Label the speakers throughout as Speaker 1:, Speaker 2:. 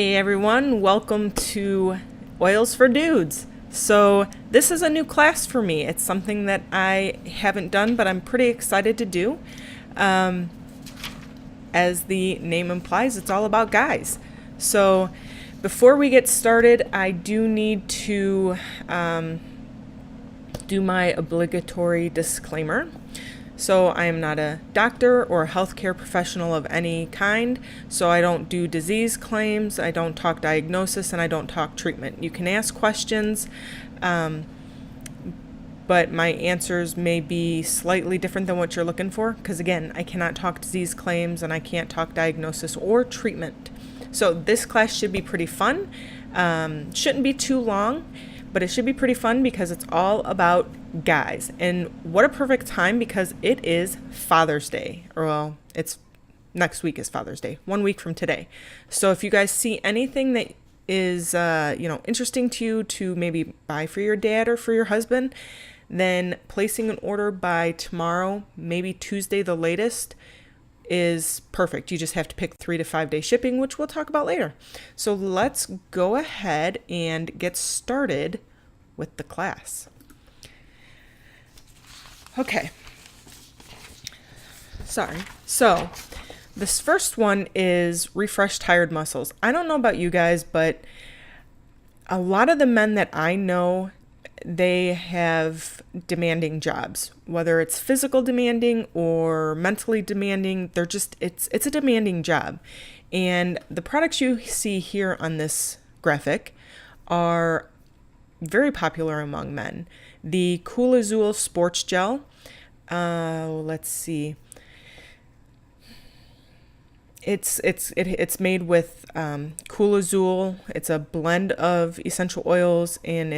Speaker 1: Hey everyone, welcome to Oils for Dudes. So this is a new class for me. It's something that I haven't done, but I'm pretty excited to do. Um, as the name implies, it's all about guys. So before we get started, I do need to do my obligatory disclaimer. So I am not a doctor or a healthcare professional of any kind, so I don't do disease claims, I don't talk diagnosis, and I don't talk treatment. You can ask questions, but my answers may be slightly different than what you're looking for, because again, I cannot talk disease claims and I can't talk diagnosis or treatment. So this class should be pretty fun. Shouldn't be too long, but it should be pretty fun because it's all about guys. And what a perfect time, because it is Father's Day. Or well, it's next week is Father's Day, 1 week from today. So if you guys see anything that is interesting to you to maybe buy for your dad or for your husband, then placing an order by tomorrow, maybe Tuesday the latest, is perfect. You just have to pick 3 to 5 day shipping, which we'll talk about later. So let's go ahead and get started with the class. Okay. Sorry. So this first one is refresh tired muscles. I don't know about you guys, but a lot of the men that I know, they have demanding jobs, whether it's physical demanding or mentally demanding. They're just, it's a demanding job. And the products you see here on this graphic are very popular among men. The Cool Azul Sports Gel, let's see. It's made with Cool Azul. It's a blend of essential oils, and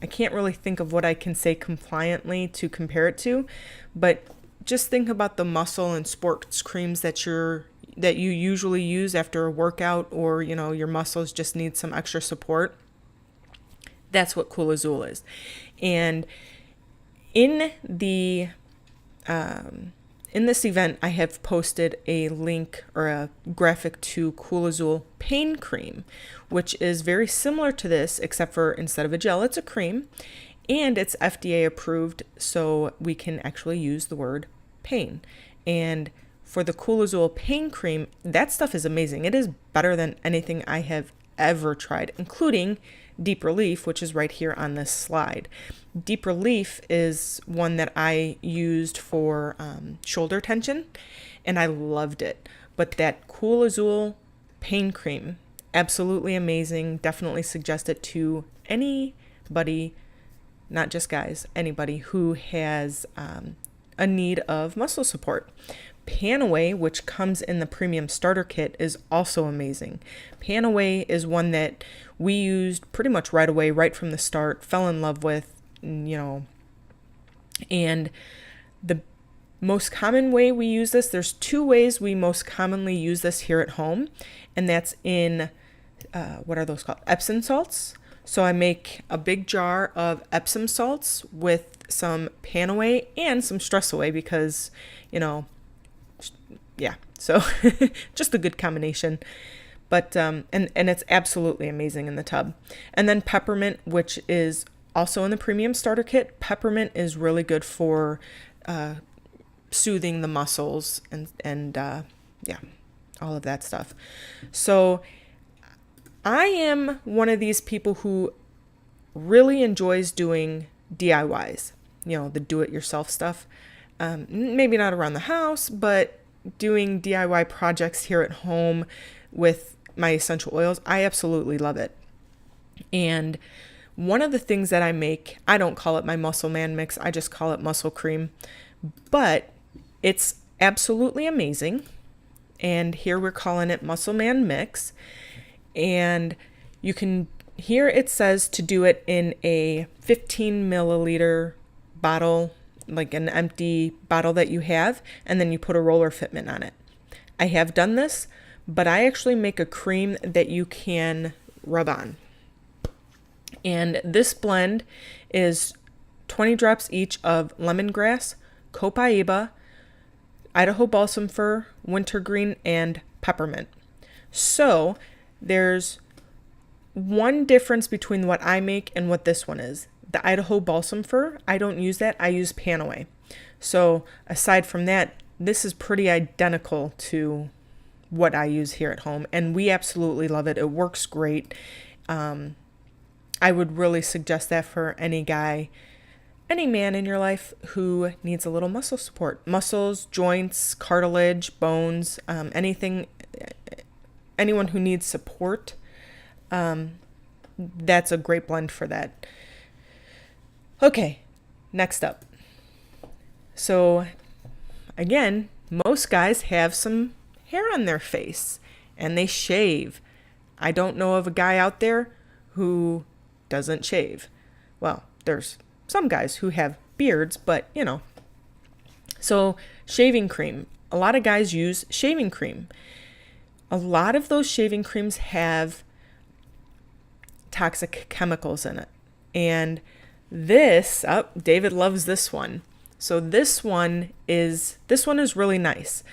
Speaker 1: I can't really think of what I can say compliantly to compare it to, but just think about the muscle and sports creams that you usually use after a workout, or your muscles just need some extra support. That's what Cool Azul is. And in the in this event, I have posted a link or a graphic to Cool Azul Pain Cream, which is very similar to this, except for instead of a gel, it's a cream, and it's FDA approved, so we can actually use the word pain. And for the Cool Azul Pain Cream, that stuff is amazing. It is better than anything I have ever tried, including Deep Relief, which is right here on this slide. Deep Relief is one that I used for shoulder tension, and I loved it. But that Cool Azul Pain Cream, absolutely amazing. Definitely suggest it to anybody, not just guys, anybody who has a need of muscle support. Panaway, which comes in the premium starter kit, is also amazing. Panaway is one that we used pretty much right away, right from the start, fell in love with, and the most common way we use this, there's 2 ways we most commonly use this here at home, and that's in, what are those called? Epsom salts. So I make a big jar of Epsom salts with some Panaway and some Stress Away because, yeah, so just a good combination. But and it's absolutely amazing in the tub. And then Peppermint, which is also in the premium starter kit. Peppermint is really good for soothing the muscles and all of that stuff. So I am one of these people who really enjoys doing DIYs, the do-it-yourself stuff. Maybe not around the house, but doing DIY projects here at home with my essential oils. I absolutely love it. And one of the things that I make, I don't call it my Muscle Man Mix, I just call it Muscle Cream, but it's absolutely amazing. And here we're calling it Muscle Man Mix. And you can, here it says to do it in a 15 milliliter bottle, like an empty bottle that you have, and then you put a roller fitment on it. I have done this, but I actually make a cream that you can rub on. And this blend is 20 drops each of lemongrass, copaiba, Idaho balsam fir, wintergreen, and peppermint. So There's one difference between what I make and what this one is. The Idaho Balsam Fir, I don't use that. I use Panaway. So aside from that, this is pretty identical to what I use here at home, and we absolutely love it. It works great. I would really suggest that for any guy, any man in your life who needs a little muscle support. Muscles, joints, cartilage, bones, anything, anyone who needs support, that's a great blend for that. Okay, next up. So again, most guys have some hair on their face and they shave. I don't know of a guy out there who doesn't shave. Well, there's some guys who have beards, but you know. So shaving cream. A lot of guys use shaving cream. A lot of those shaving creams have toxic chemicals in it. And this, David loves this one. So this one is really nice.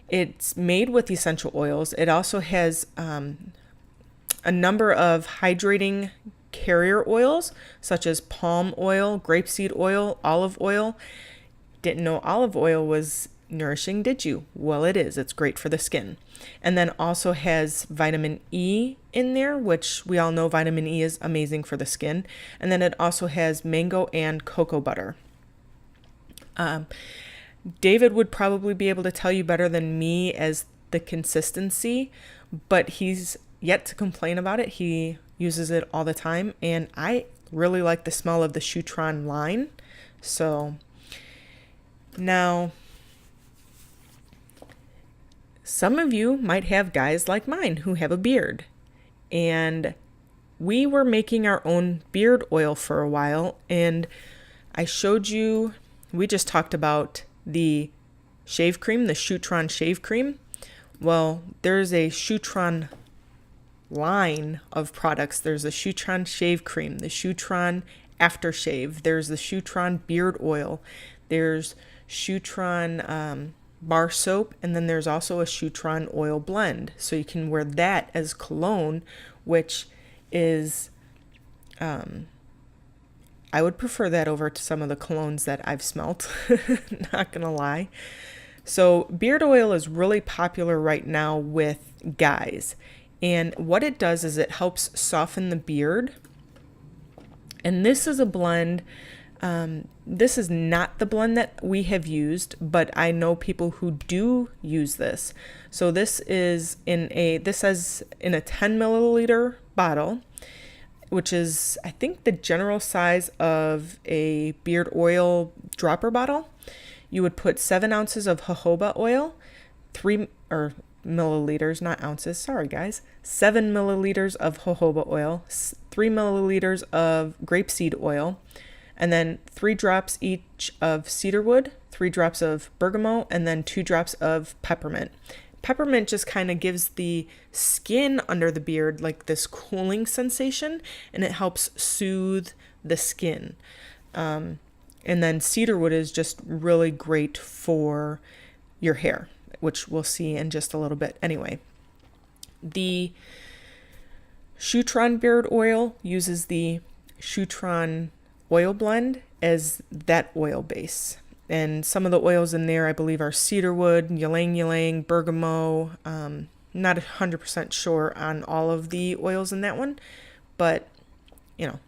Speaker 1: It's made with essential oils. It also has a number of hydrating carrier oils, such as palm oil, grapeseed oil, olive oil. Didn't know olive oil was nourishing, did you? Well, it is. It's great for the skin. And then also has vitamin E in there, which we all know vitamin E is amazing for the skin. And then it also has mango and cocoa butter. David would probably be able to tell you better than me as the consistency, but he's yet to complain about it. He uses it all the time, and I really like the smell of the Shutron line. So now, some of you might have guys like mine who have a beard, and we were making our own beard oil for a while, and I showed you, we just talked about the shave cream, the Shutron shave cream. Well, there's a Shutron line of products. There's the Shutron shave cream, the Shutron aftershave, there's the Shutron beard oil, there's Shutron bar soap, and then there's also a Shutron oil blend. So you can wear that as cologne, which is I would prefer that over to some of the colognes that I've smelt, not gonna lie. So beard oil is really popular right now with guys. And what it does is it helps soften the beard. And this is a blend. This is not the blend that we have used, but I know people who do use this. So this is this says in a 10 milliliter bottle, which is, I think, the general size of a beard oil dropper bottle. You would put 7 ounces of jojoba oil, 3 milliliters, not ounces, sorry guys, 7 milliliters of jojoba oil, 3 milliliters of grapeseed oil, and then 3 drops each of cedarwood, 3 drops of bergamot, and then 2 drops of peppermint. Peppermint just kind of gives the skin under the beard like this cooling sensation, and it helps soothe the skin. And then cedarwood is just really great for your hair, which we'll see in just a little bit. Anyway, the Shutron beard oil uses the Shutron oil blend as that oil base. And some of the oils in there, I believe, are cedarwood, ylang ylang, bergamot. Not 100% sure on all of the oils in that one, but you know,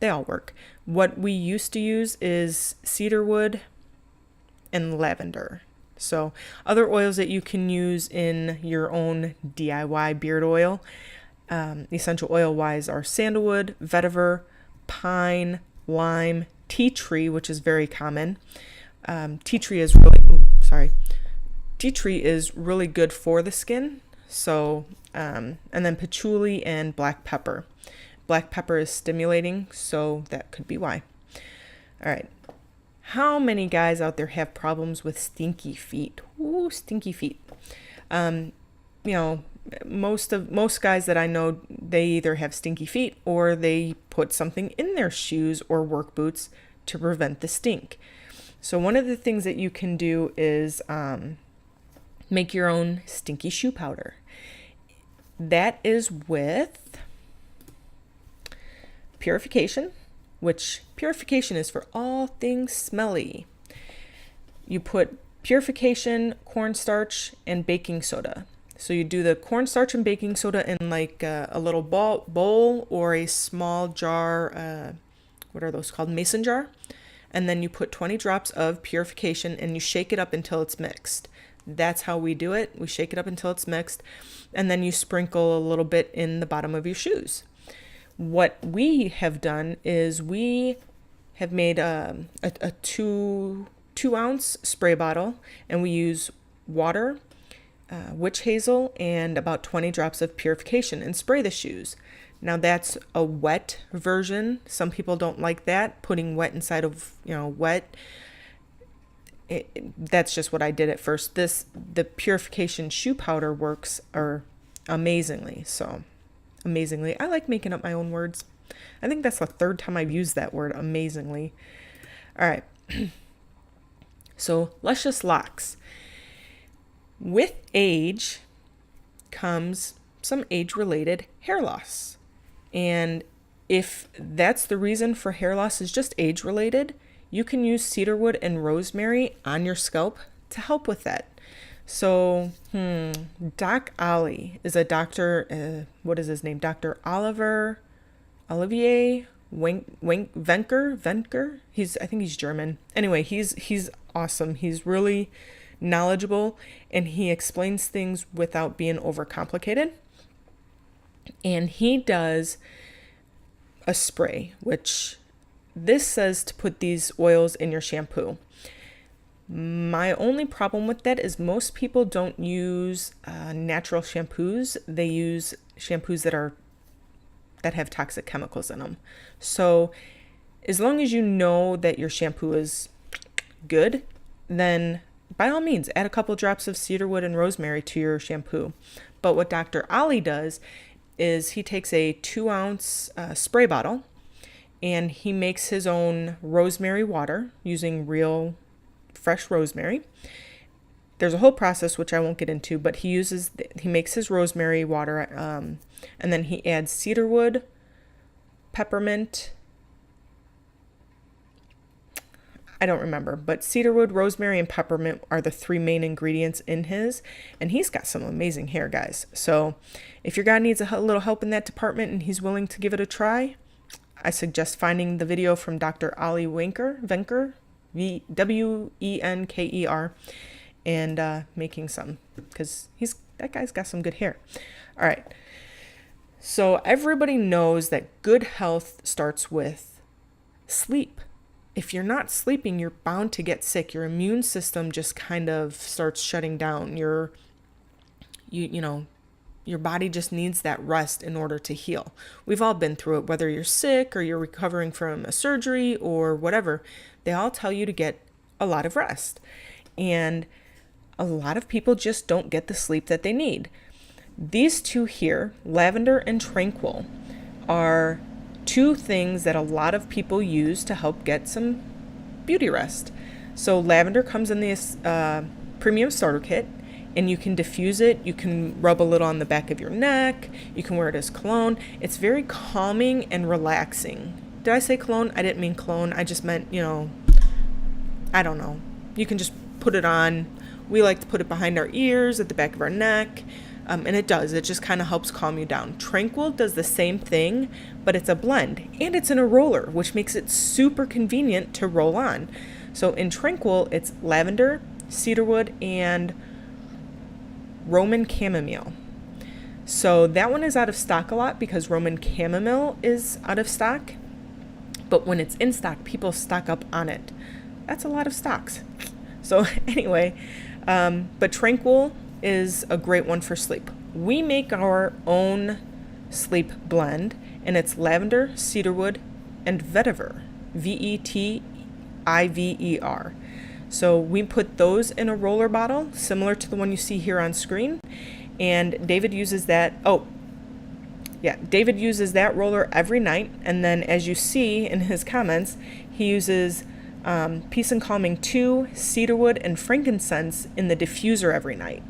Speaker 1: they all work. What we used to use is cedarwood and lavender. So other oils that you can use in your own DIY beard oil, essential oil wise, are sandalwood, vetiver, pine, lime, tea tree, which is very common. Tea tree is really good for the skin. So, and then patchouli and black pepper. Black pepper is stimulating, so that could be why. All right. How many guys out there have problems with stinky feet? Ooh, stinky feet. You know, most guys that I know, they either have stinky feet or they put something in their shoes or work boots to prevent the stink. So one of the things that you can do is make your own stinky shoe powder. That is with Purification, which Purification is for all things smelly. You put Purification, cornstarch, and baking soda. So you do the cornstarch and baking soda in like a little bowl or a small jar, what are those called? Mason jar. And then you put 20 drops of Purification and you shake it up until it's mixed. That's how we do it. We shake it up until it's mixed. And then you sprinkle a little bit in the bottom of your shoes. What we have done is we have made a 2-ounce spray bottle, and we use water, witch hazel, and about 20 drops of Purification and spray the shoes. Now that's a wet version. Some people don't like that, putting wet inside of, wet. That's just what I did at first. The Purification shoe powder works amazingly. Amazingly. I like making up my own words. I think that's the third time I've used that word, amazingly. All right. So, luscious locks. With age comes some age-related hair loss. And if that's the reason for hair loss is just age-related, you can use cedarwood and rosemary on your scalp to help with that. So, Doc Ollie is a doctor, what is his name? Dr. Olivier Venker. I think he's German. Anyway, he's awesome. He's really knowledgeable and he explains things without being overcomplicated. And he does a spray, which this says to put these oils in your shampoo. My only problem with that is most people don't use natural shampoos. They use shampoos that have toxic chemicals in them. So as long as you know that your shampoo is good, then by all means add a couple drops of cedarwood and rosemary to your shampoo. But what Dr. Ollie does is he takes a 2-ounce spray bottle and he makes his own rosemary water using real fresh rosemary. There's a whole process which I won't get into, but he makes his rosemary water and then he adds cedarwood, peppermint, I don't remember, but cedarwood, rosemary, and peppermint are the 3 main ingredients in his, and he's got some amazing hair, guys. So if your guy needs a little help in that department and he's willing to give it a try, I suggest finding the video from Dr. Ollie Venker, Wenker, and making some, because that guy's got some good hair. All right. So everybody knows that good health starts with sleep. If you're not sleeping, you're bound to get sick. Your immune system just kind of starts shutting down. Your body just needs that rest in order to heal. We've all been through it, whether you're sick or you're recovering from a surgery or whatever. They all tell you to get a lot of rest. And a lot of people just don't get the sleep that they need. These two here, Lavender and Tranquil, are 2 things that a lot of people use to help get some beauty rest. So lavender comes in this premium starter kit, and you can diffuse it. You can rub a little on the back of your neck. You can wear it as cologne. It's very calming and relaxing. Did I say cologne? I didn't mean cologne. I just meant, I don't know. You can just put it on. We like to put it behind our ears, at the back of our neck. And it does. It just kind of helps calm you down. Tranquil does the same thing, but it's a blend. And it's in a roller, which makes it super convenient to roll on. So in Tranquil, it's lavender, cedarwood, and Roman chamomile. So that one is out of stock a lot because Roman chamomile is out of stock. But when it's in stock, people stock up on it. That's a lot of stocks. So anyway, but Tranquil is a great one for sleep. We make our own sleep blend, and it's lavender, cedarwood, and vetiver, Vetiver. So we put those in a roller bottle, similar to the one you see here on screen, and David uses that. David uses that roller every night, and then as you see in his comments, he uses Peace and Calming 2, cedarwood, and frankincense in the diffuser every night.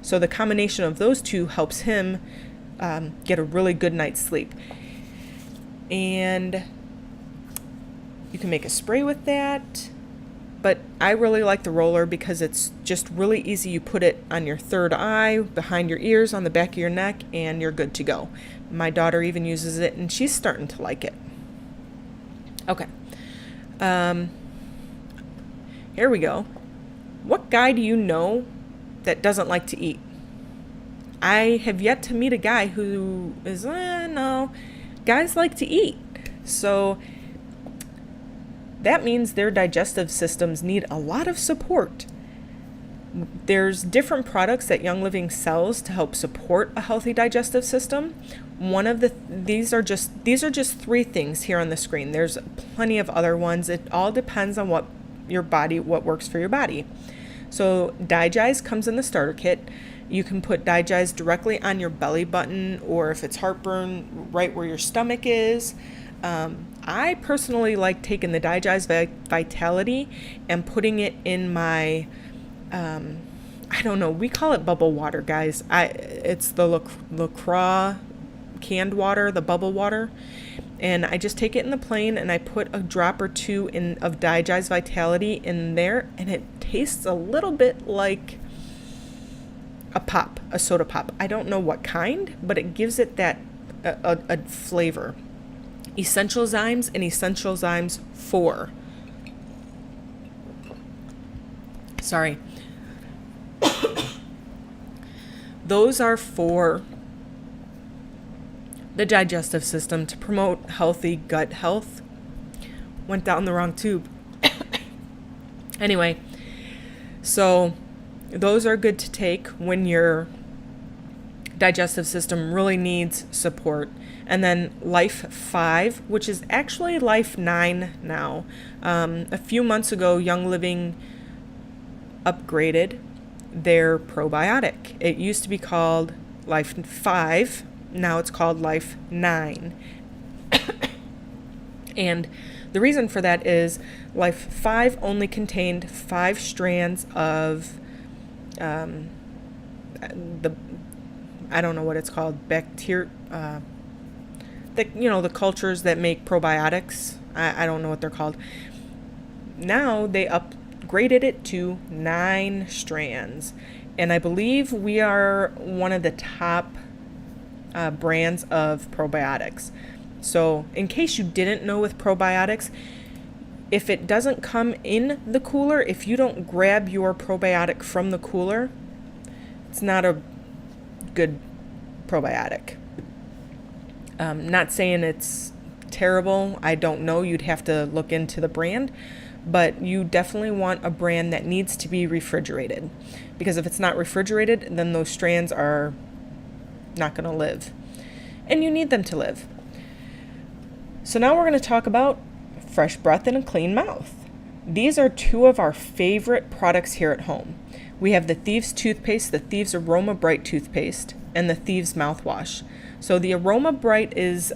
Speaker 1: So the combination of those 2 helps him get a really good night's sleep. And you can make a spray with that, but I really like the roller because it's just really easy. You put it on your third eye, behind your ears, on the back of your neck, and you're good to go. My daughter even uses it, and she's starting to like it. Okay. Here we go. What guy do you know that doesn't like to eat? I have yet to meet a guy who is, no, guys like to eat. So that means their digestive systems need a lot of support. There's different products that Young Living sells to help support a healthy digestive system. These are just 3 things here on the screen. There's plenty of other ones. It all depends on what works for your body. So Digest comes in the starter kit. You can put Digest directly on your belly button, or if it's heartburn, right where your stomach is. I personally like taking the Digest Vitality and putting it in my, I don't know, we call it bubble water, guys. It's the LaCroix canned water, the bubble water. And I just take it in the plane and I put a drop or 2 of Digest Vitality in there, and it tastes a little bit like a soda pop. I don't know what kind, but it gives it that a flavor. Essential Zymes and Essential Zymes 4. Sorry. Those are for the digestive system to promote healthy gut health. Went down the wrong tube. Anyway, so those are good to take when your digestive system really needs support. And then Life 5, which is actually Life 9 now. A few months ago, Young Living upgraded their probiotic. It used to be called Life 5. Now it's called Life 9. And the reason for that is Life 5 only contained 5 strands of I don't know what it's called, bacteria, the cultures that make probiotics. I don't know what they're called. Now they upgraded it to 9 strands. And I believe we are one of the top brands of probiotics. So in case you didn't know with probiotics, if it doesn't come in the cooler, if you don't grab your probiotic from the cooler, it's not a good probiotic. Not saying it's terrible. I don't know. You'd have to look into the brand. But you definitely want a brand that needs to be refrigerated. Because if it's not refrigerated, then those strands are not going to live. And you need them to live. So now we're going to talk about fresh breath and a clean mouth. These are 2 of our favorite products here at home. We have the Thieves toothpaste, the Thieves Aroma Bright toothpaste, and the Thieves mouthwash. So the Aroma Bright is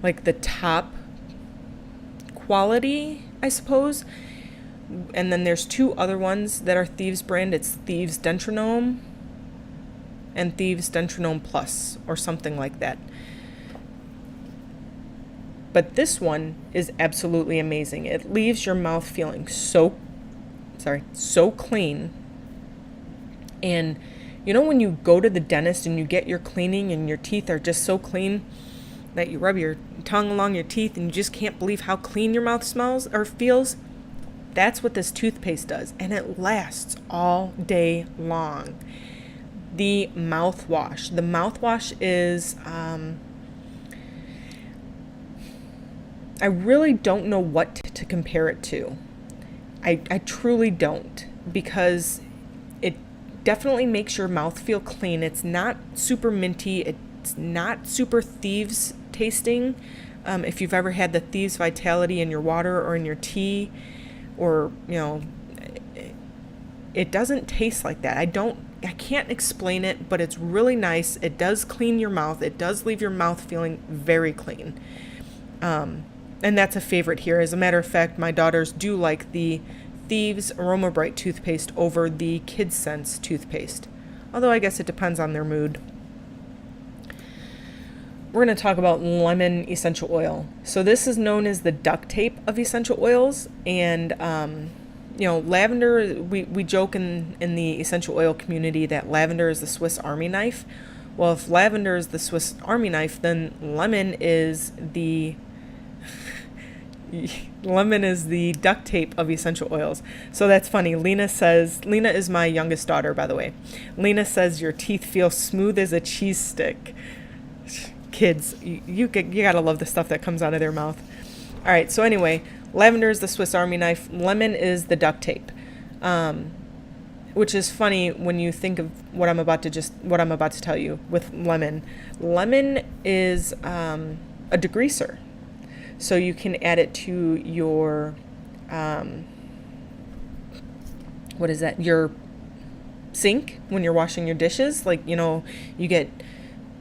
Speaker 1: like the top quality, I suppose. And then there's 2 other ones that are Thieves brand. It's Thieves Dentronome and Thieves Dentronome Plus, or something like that. But this one is absolutely amazing. It leaves your mouth feeling so clean. And you know when you go to the dentist and you get your cleaning and your teeth are just so clean that you rub your tongue along your teeth and you just can't believe how clean your mouth smells or feels? That's what this toothpaste does, and it lasts all day long. The mouthwash. The mouthwash is, I really don't know what to compare it to. I truly don't, because it definitely makes your mouth feel clean. It's not super minty. It's not super Thieves tasting. If you've ever had the Thieves Vitality in your water or in your tea, or, it doesn't taste like that. I can't explain it, but it's really nice. It does clean your mouth. It does leave your mouth feeling very clean. And that's a favorite here. As a matter of fact, my daughters do like the Thieves Aroma Bright toothpaste over the Kids Sense toothpaste. although I guess it depends on their mood. We're going to talk about lemon essential oil. So this is known as the duct tape of essential oils. And, lavender, we joke in the essential oil community that lavender is the Swiss Army knife. Well, if lavender is the Swiss Army knife, then lemon is the duct tape of essential oils. So that's funny. Lena is my youngest daughter, by the way. Lena says your teeth feel smooth as a cheese stick. Kids, you gotta love the stuff that comes out of their mouth. All right, so anyway, lavender is the Swiss Army knife. Lemon is the duct tape, which is funny when you think of what I'm about to tell you with lemon. Lemon is a degreaser, so you can add it to your your sink when you're washing your dishes. Like,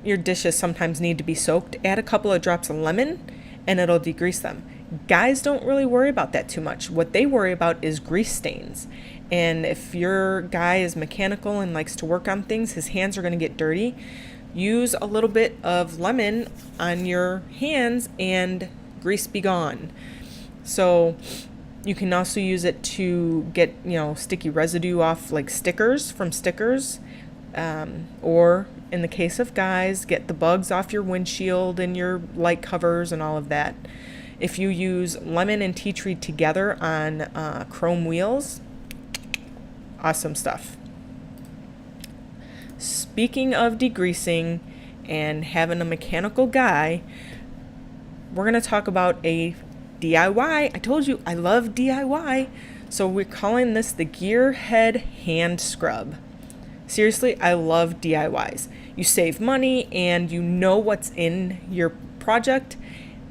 Speaker 1: your dishes sometimes need to be soaked. Add a couple of drops of lemon and it'll degrease them. Guys don't really worry about that too much. What they worry about is grease stains. And if your guy is mechanical and likes to work on things, his hands are going to get dirty. Use a little bit of lemon on your hands and grease be gone. So you can also use it to get, sticky residue off, like stickers, or in the case of guys, get the bugs off your windshield and your light covers and all of that. If you use lemon and tea tree together on chrome wheels, awesome stuff. Speaking of degreasing and having a mechanical guy, we're going to talk about a DIY. I told you I love DIY. So we're calling this the Gearhead Hand Scrub. Seriously, I love DIYs. You save money and you know what's in your project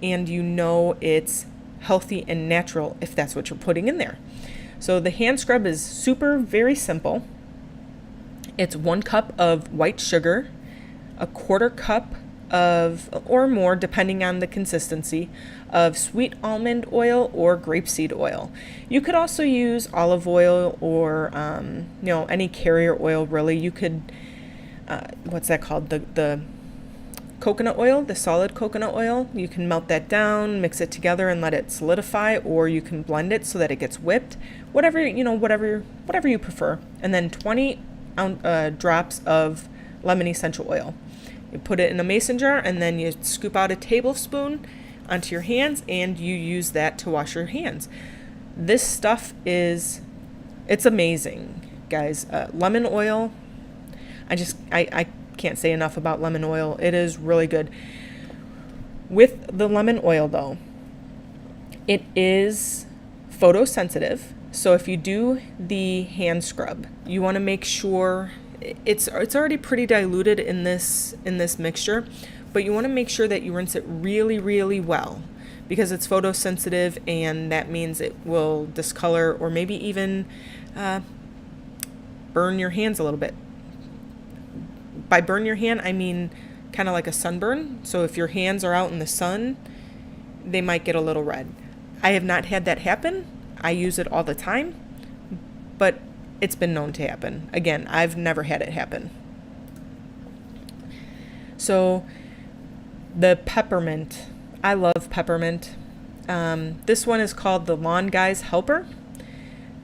Speaker 1: and you know it's healthy and natural if that's what you're putting in there. So the hand scrub is very simple. It's 1 cup of white sugar, a 1/4 cup of, or more depending on the consistency, of sweet almond oil or grapeseed oil. You could also use olive oil or any carrier oil really. You could what's that called, the coconut oil, the solid coconut oil. You can melt that down, mix it together and let it solidify, or you can blend it so that it gets whipped, whatever you prefer. And then 20 drops of lemon essential oil. You put it in a mason jar and then you scoop out a tablespoon onto your hands and you use that to wash your hands. This stuff it's amazing, guys. Lemon oil, I can't say enough about lemon oil. It is really good. With the lemon oil though, it is photosensitive. So if you do the hand scrub, you want to make sure it's already pretty diluted in this mixture, but you want to make sure that you rinse it really, really well because it's photosensitive, and that means it will discolor or maybe even burn your hands a little bit. By burn your hand, I mean kind of like a sunburn. So if your hands are out in the sun, they might get a little red. I have not had that happen. I use it all the time, but it's been known to happen. Again, I've never had it happen. So the peppermint, I love peppermint. This one is called the Lawn Guy's Helper.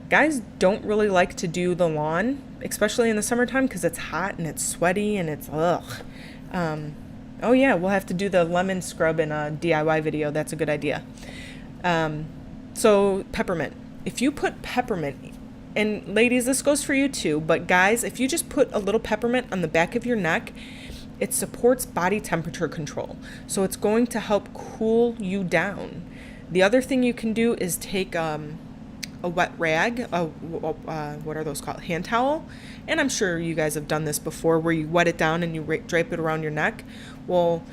Speaker 1: Guys don't really like to do the lawn, especially in the summertime, because it's hot and it's sweaty and it's ugh. Oh yeah, we'll have to do the lemon scrub in a DIY video. That's a good idea. So peppermint. If you put peppermint, and ladies, this goes for you too, but guys, if you just put a little peppermint on the back of your neck, it supports body temperature control. So it's going to help cool you down. The other thing you can do is take a wet rag, what are those called? Hand towel. And I'm sure you guys have done this before where you wet it down and you drape it around your neck. Well,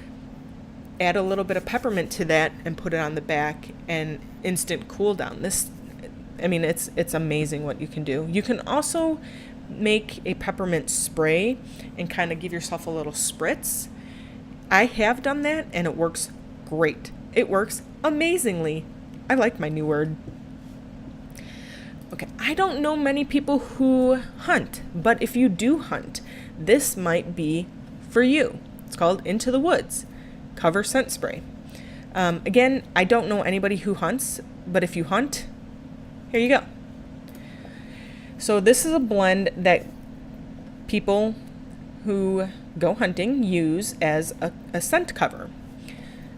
Speaker 1: add a little bit of peppermint to that and put it on the back, and instant cool down. It's amazing what you can do. You can also make a peppermint spray and kind of give yourself a little spritz. I have done that and it works great. It works amazingly. I like my new word. Okay, I don't know many people who hunt, but if you do hunt, this might be for you. It's called Into the Woods Cover Scent Spray. Again, I don't know anybody who hunts, but if you hunt, here you go. So this is a blend that people who go hunting use as a scent cover.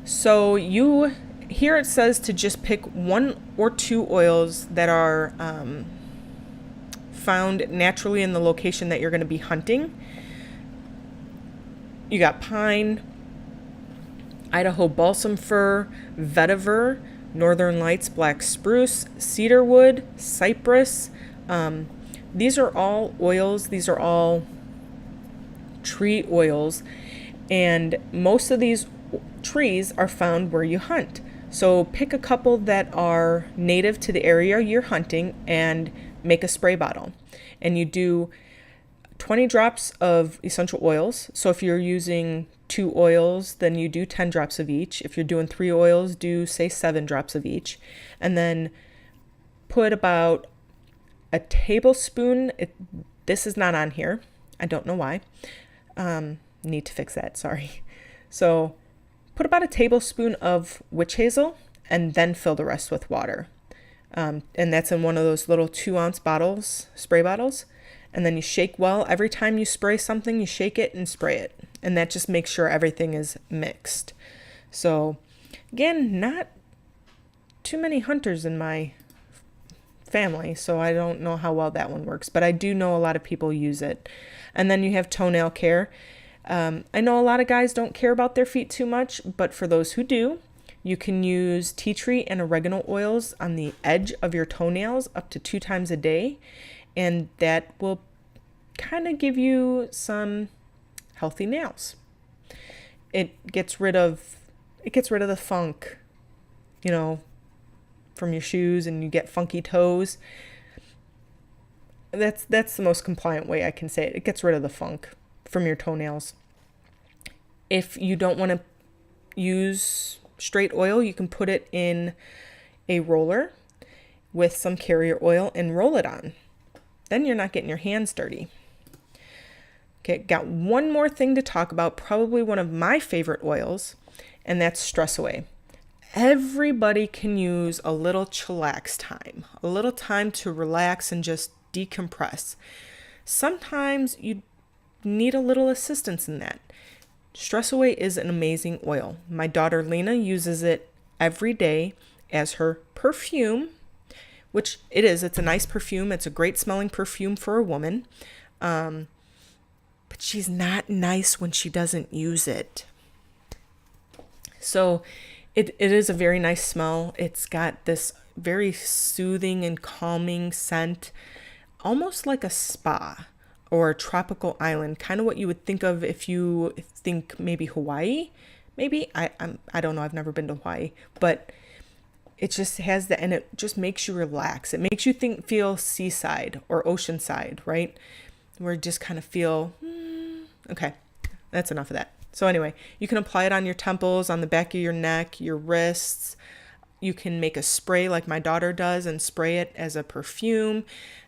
Speaker 1: So here it says to just pick 1 or 2 oils that are found naturally in the location that you're going to be hunting. You got pine, Idaho balsam fir, vetiver, northern lights black spruce, cedar wood, cypress. These are all oils. These are all tree oils, and most of these trees are found where you hunt. So pick a couple that are native to the area you're hunting and make a spray bottle. And you do 20 drops of essential oils. So if you're using 2 oils, then you do 10 drops of each. If you're doing 3 oils, do say 7 drops of each. And then put about a tablespoon. This is not on here. I don't know why. Need to fix that, sorry. So put about a tablespoon of witch hazel and then fill the rest with water. And that's in one of those little 2-ounce bottles, spray bottles. And then you shake well. Every time you spray something, you shake it and spray it. And that just makes sure everything is mixed. So again, not too many hunters in my family, so I don't know how well that one works, but I do know a lot of people use it. And then you have Toenail Care. I know a lot of guys don't care about their feet too much, but for those who do, you can use tea tree and oregano oils on the edge of your toenails up to 2 times a day, and that will kind of give you some healthy nails. It gets rid of the funk, from your shoes, and you get funky toes. That's the most compliant way I can say it. It gets rid of the funk from your toenails. If you don't want to use straight oil, you can put it in a roller with some carrier oil and roll it on. Then you're not getting your hands dirty. Okay, got one more thing to talk about, probably one of my favorite oils, and that's Stress Away. Everybody can use a little chillax time, a little time to relax and just decompress. Sometimes you need a little assistance in that. Stress Away is an amazing oil. My daughter Lena uses it every day as her perfume, which it is. It's a nice perfume. It's a great smelling perfume for a woman. But she's not nice when she doesn't use it. So it is a very nice smell. It's got this very soothing and calming scent, almost like a spa or a tropical island, kind of what you would think of if you think maybe Hawaii. Maybe I don't know. I've never been to Hawaii, but it just has that, and it just makes you relax. It makes you feel seaside or oceanside, right? Where you just kind of feel, okay, that's enough of that. So anyway, you can apply it on your temples, on the back of your neck, your wrists. You can make a spray like my daughter does and spray it as a perfume.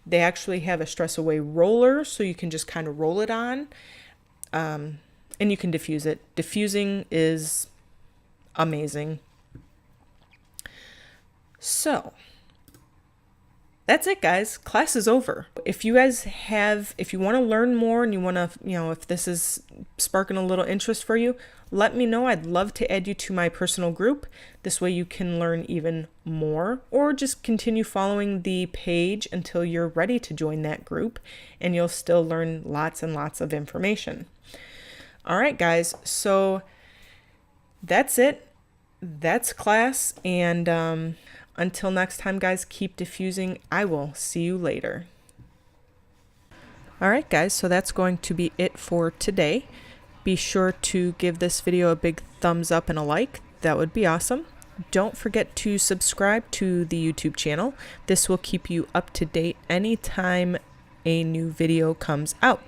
Speaker 1: They actually have a Stress Away roller, so you can just kind of roll it on. And you can diffuse it. Diffusing is amazing. So that's it, guys. Class is over. If you want to learn more and you want to, if this is sparking a little interest for you, let me know. I'd love to add you to my personal group. This way you can learn even more, or just continue following the page until you're ready to join that group, and you'll still learn lots and lots of information. All right, guys. So that's it. That's class. And until next time, guys, keep diffusing. I will see you later. All right, guys, so that's going to be it for today. Be sure to give this video a big thumbs up and a like. That would be awesome. Don't forget to subscribe to the YouTube channel. This will keep you up to date anytime a new video comes out.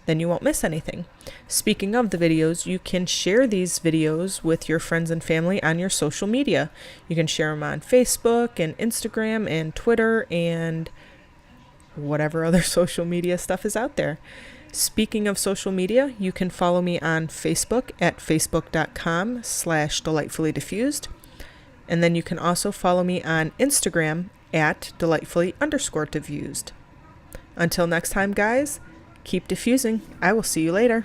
Speaker 1: Then you won't miss anything. Speaking of the videos, you can share these videos with your friends and family on your social media. You can share them on Facebook and Instagram and Twitter and whatever other social media stuff is out there. Speaking of social media, you can follow me on Facebook at facebook.com/delightfullydiffused. And then you can also follow me on Instagram at delightfully_diffused. Until next time, guys, keep diffusing. I will see you later.